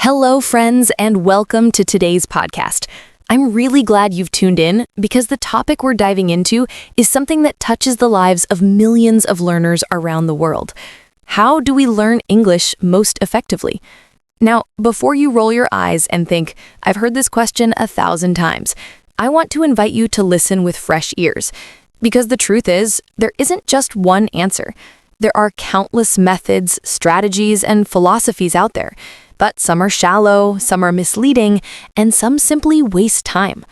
Hello, friends, and welcome to today's podcast. I'm really glad you've tuned in because the topic we're diving into is something that touches the lives of millions of learners around the world. How do we learn English most effectively? Now, before you roll your eyes and think, I've heard this question 1,000 times, I want to invite you to listen with fresh ears. Because the truth is, there isn't just one answer. There are countless methods, strategies, and philosophies out there. But some are shallow, some are misleading, and some simply waste time.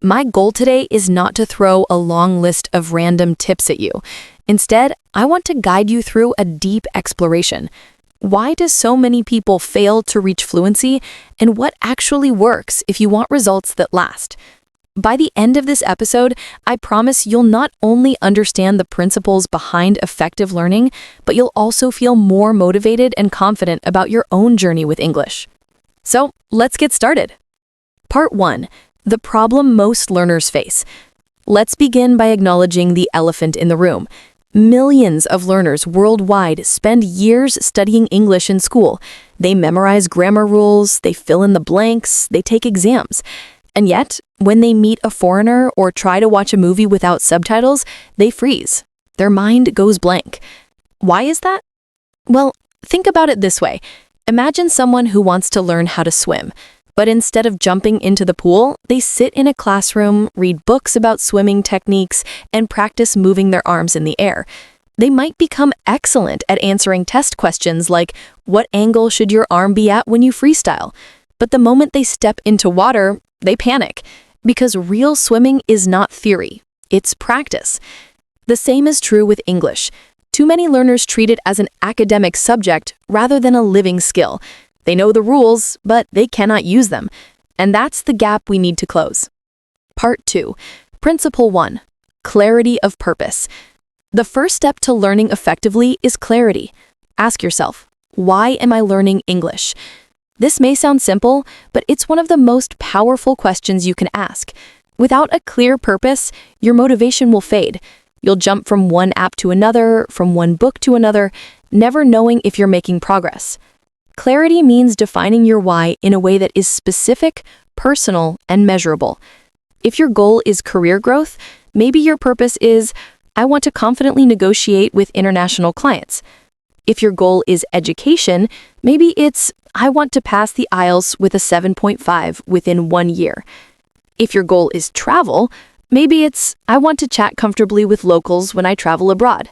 My goal today is not to throw a long list of random tips at you. Instead, I want to guide you through a deep exploration. Why do so many people fail to reach fluency, and what actually works if you want results that last? By the end of this episode, I promise you'll not only understand the principles behind effective learning, but you'll also feel more motivated and confident about your own journey with English. So, let's get started. Part 1. The problem most learners face. Let's begin by acknowledging the elephant in the room. Millions of learners worldwide spend years studying English in school. They memorize grammar rules, they fill in the blanks, they take exams. And yet, when they meet a foreigner or try to watch a movie without subtitles, they freeze. Their mind goes blank. Why is that? Well, think about it this way. Imagine someone who wants to learn how to swim, but instead of jumping into the pool, they sit in a classroom, read books about swimming techniques, and practice moving their arms in the air. They might become excellent at answering test questions like, what angle should your arm be at when you freestyle? But the moment they step into water, they panic, because real swimming is not theory, it's practice. The same is true with English. Too many learners treat it as an academic subject rather than a living skill. They know the rules, but they cannot use them. And that's the gap we need to close. Part 2. Principle 1. Clarity of purpose. The first step to learning effectively is clarity. Ask yourself, why am I learning English? This may sound simple, but it's one of the most powerful questions you can ask. Without a clear purpose, your motivation will fade. You'll jump from one app to another, from one book to another, never knowing if you're making progress. Clarity means defining your why in a way that is specific, personal, and measurable. If your goal is career growth, maybe your purpose is, I want to confidently negotiate with international clients. If your goal is education, maybe it's, I want to pass the IELTS with a 7.5 within 1 year. If your goal is travel, maybe it's, I want to chat comfortably with locals when I travel abroad.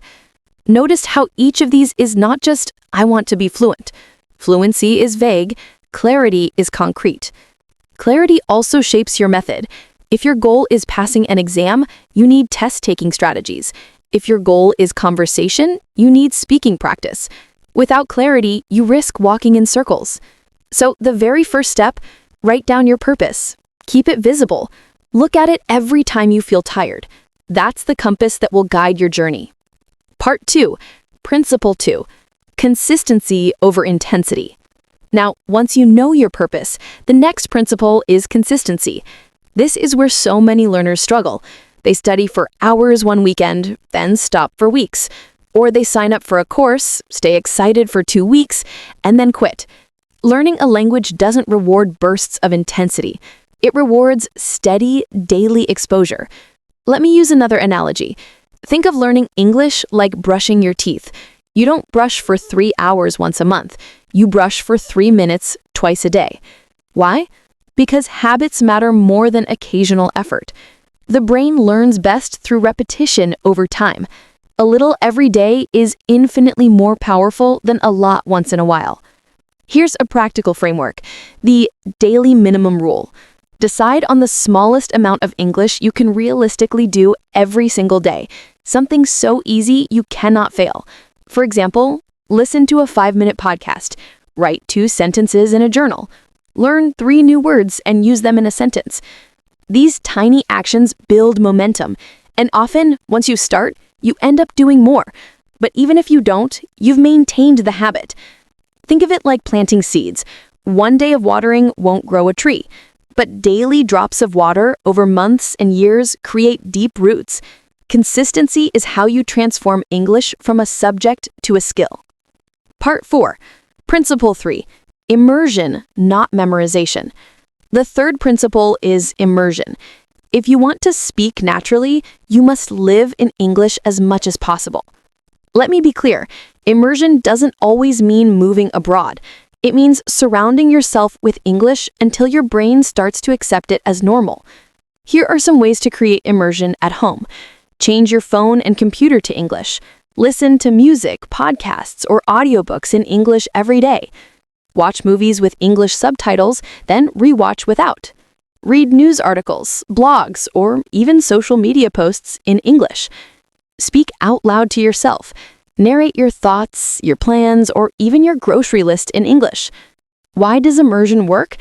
Notice how each of these is not just, I want to be fluent. Fluency is vague, clarity is concrete. Clarity also shapes your method. If your goal is passing an exam, you need test-taking strategies. If your goal is conversation, you need speaking practice. Without clarity, you risk walking in circles. So the very first step, write down your purpose. Keep it visible. Look at it every time you feel tired. That's the compass that will guide your journey. Part 2. Principle 2. Consistency over intensity. Now, once you know your purpose, the next principle is consistency. This is where so many learners struggle. They study for hours one weekend, then stop for weeks. Or they sign up for a course, stay excited for 2 weeks, and then quit. Learning a language doesn't reward bursts of intensity. It rewards steady, daily exposure. Let me use another analogy. Think of learning English like brushing your teeth. You don't brush for 3 hours once a month. You brush for 3 minutes twice a day. Why? Because habits matter more than occasional effort. The brain learns best through repetition over time. A little every day is infinitely more powerful than a lot once in a while. Here's a practical framework, the daily minimum rule. Decide on the smallest amount of English you can realistically do every single day, something so easy you cannot fail. For example, listen to a 5-minute podcast, write 2 sentences in a journal, learn 3 new words and use them in a sentence. These tiny actions build momentum, and often, once you start, you end up doing more. But even if you don't, you've maintained the habit. Think of it like planting seeds. One day of watering won't grow a tree, but daily drops of water over months and years create deep roots. Consistency is how you transform English from a subject to a skill. Part 4. Principle 3. Immersion, not memorization. The third principle is immersion. If you want to speak naturally, you must live in English as much as possible. Let me be clear, immersion doesn't always mean moving abroad. It means surrounding yourself with English until your brain starts to accept it as normal. Here are some ways to create immersion at home. Change your phone and computer to English. Listen to music, podcasts, or audiobooks in English every day. Watch movies with English subtitles, then rewatch without. Read news articles, blogs, or even social media posts in English. Speak out loud to yourself. Narrate your thoughts, your plans, or even your grocery list in English. Why does immersion work?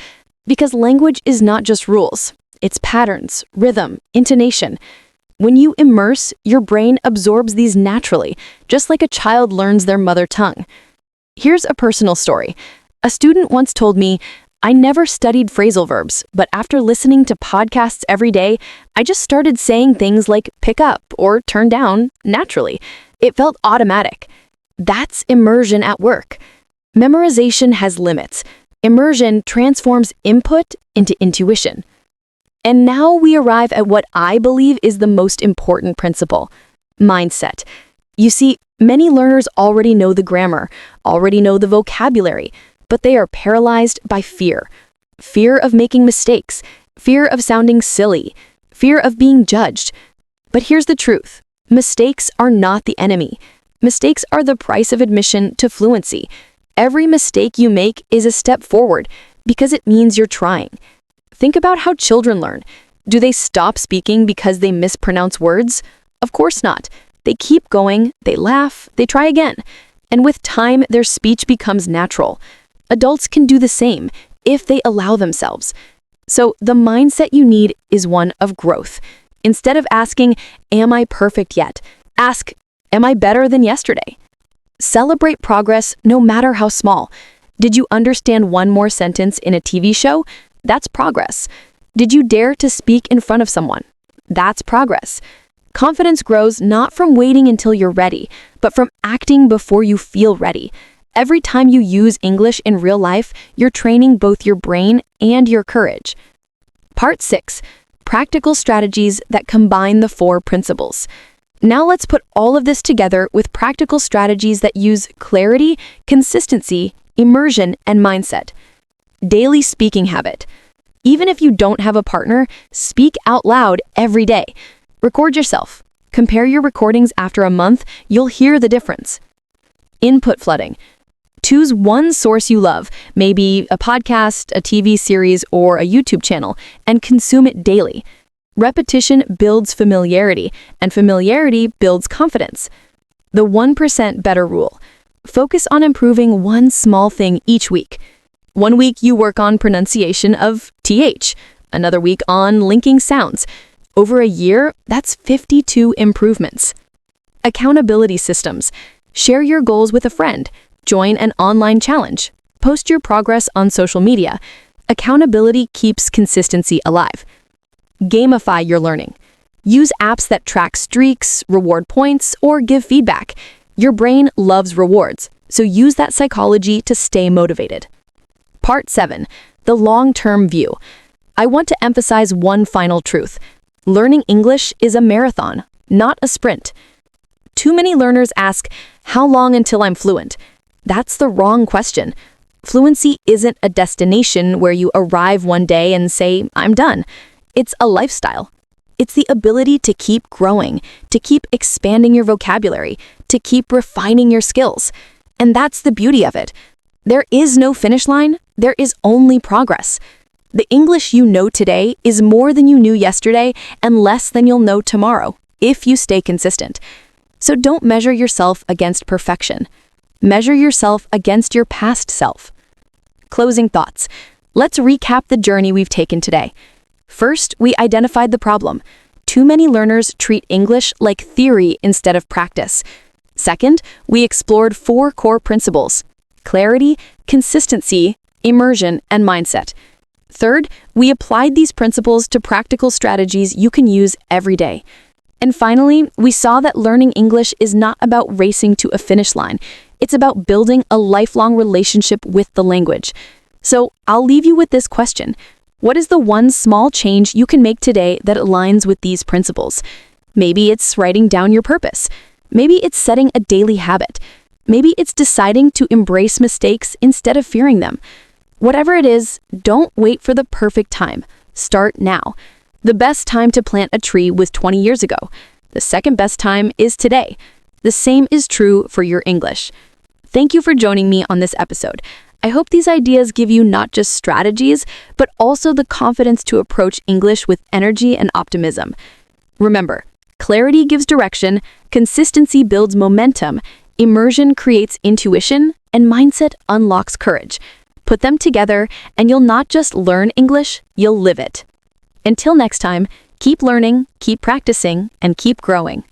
Because language is not just rules. It's patterns, rhythm, intonation. When you immerse, your brain absorbs these naturally, just like a child learns their mother tongue. Here's a personal story. A student once told me, "I never studied phrasal verbs, but after listening to podcasts every day, I just started saying things like pick up or turn down naturally. It felt automatic." That's immersion at work. Memorization has limits. Immersion transforms input into intuition. And now we arrive at what I believe is the most important principle: mindset. You see, many learners already know the grammar, already know the vocabulary, but they are paralyzed by fear. Fear of making mistakes, fear of sounding silly, fear of being judged. But here's the truth. Mistakes are not the enemy. Mistakes are the price of admission to fluency. Every mistake you make is a step forward because it means you're trying. Think about how children learn. Do they stop speaking because they mispronounce words? Of course not. They keep going, they laugh, they try again. And with time, their speech becomes natural. Adults can do the same if they allow themselves. So the mindset you need is one of growth. Instead of asking, "Am I perfect yet?" ask, "Am I better than yesterday?" Celebrate progress no matter how small. Did you understand one more sentence in a TV show? That's progress. Did you dare to speak in front of someone? That's progress. Confidence grows not from waiting until you're ready, but from acting before you feel ready. Every time you use English in real life, you're training both your brain and your courage. Part 6. Practical strategies that combine the 4 principles. Now let's put all of this together with practical strategies that use clarity, consistency, immersion, and mindset. Daily speaking habit. Even if you don't have a partner, speak out loud every day. Record yourself. Compare your recordings after a month, you'll hear the difference. Input flooding. Choose one source you love, maybe a podcast, a TV series, or a YouTube channel, and consume it daily. Repetition builds familiarity, and familiarity builds confidence. The 1% better rule. Focus on improving one small thing each week. One week you work on pronunciation of TH, another week on linking sounds. Over a year, that's 52 improvements. Accountability systems. Share your goals with a friend. Join an online challenge. Post your progress on social media. Accountability keeps consistency alive. Gamify your learning. Use apps that track streaks, reward points, or give feedback. Your brain loves rewards, so use that psychology to stay motivated. Part 7. The long-term view. I want to emphasize one final truth. Learning English is a marathon, not a sprint. Too many learners ask, "How long until I'm fluent?" That's the wrong question. Fluency isn't a destination where you arrive one day and say, "I'm done." It's a lifestyle. It's the ability to keep growing, to keep expanding your vocabulary, to keep refining your skills. And that's the beauty of it. There is no finish line, there is only progress. The English you know today is more than you knew yesterday and less than you'll know tomorrow, if you stay consistent. So don't measure yourself against perfection. Measure yourself against your past self. Closing thoughts. Let's recap the journey we've taken today. First, we identified the problem. Too many learners treat English like theory instead of practice. Second, we explored 4 core principles: clarity, consistency, immersion, and mindset. Third, we applied these principles to practical strategies you can use every day. And finally, we saw that learning English is not about racing to a finish line. It's about building a lifelong relationship with the language. So I'll leave you with this question. What is the one small change you can make today that aligns with these principles? Maybe it's writing down your purpose. Maybe it's setting a daily habit. Maybe it's deciding to embrace mistakes instead of fearing them. Whatever it is, don't wait for the perfect time. Start now. The best time to plant a tree was 20 years ago. The second best time is today. The same is true for your English. Thank you for joining me on this episode. I hope these ideas give you not just strategies, but also the confidence to approach English with energy and optimism. Remember, clarity gives direction, consistency builds momentum, immersion creates intuition, and mindset unlocks courage. Put them together, and you'll not just learn English, you'll live it. Until next time, keep learning, keep practicing, and keep growing.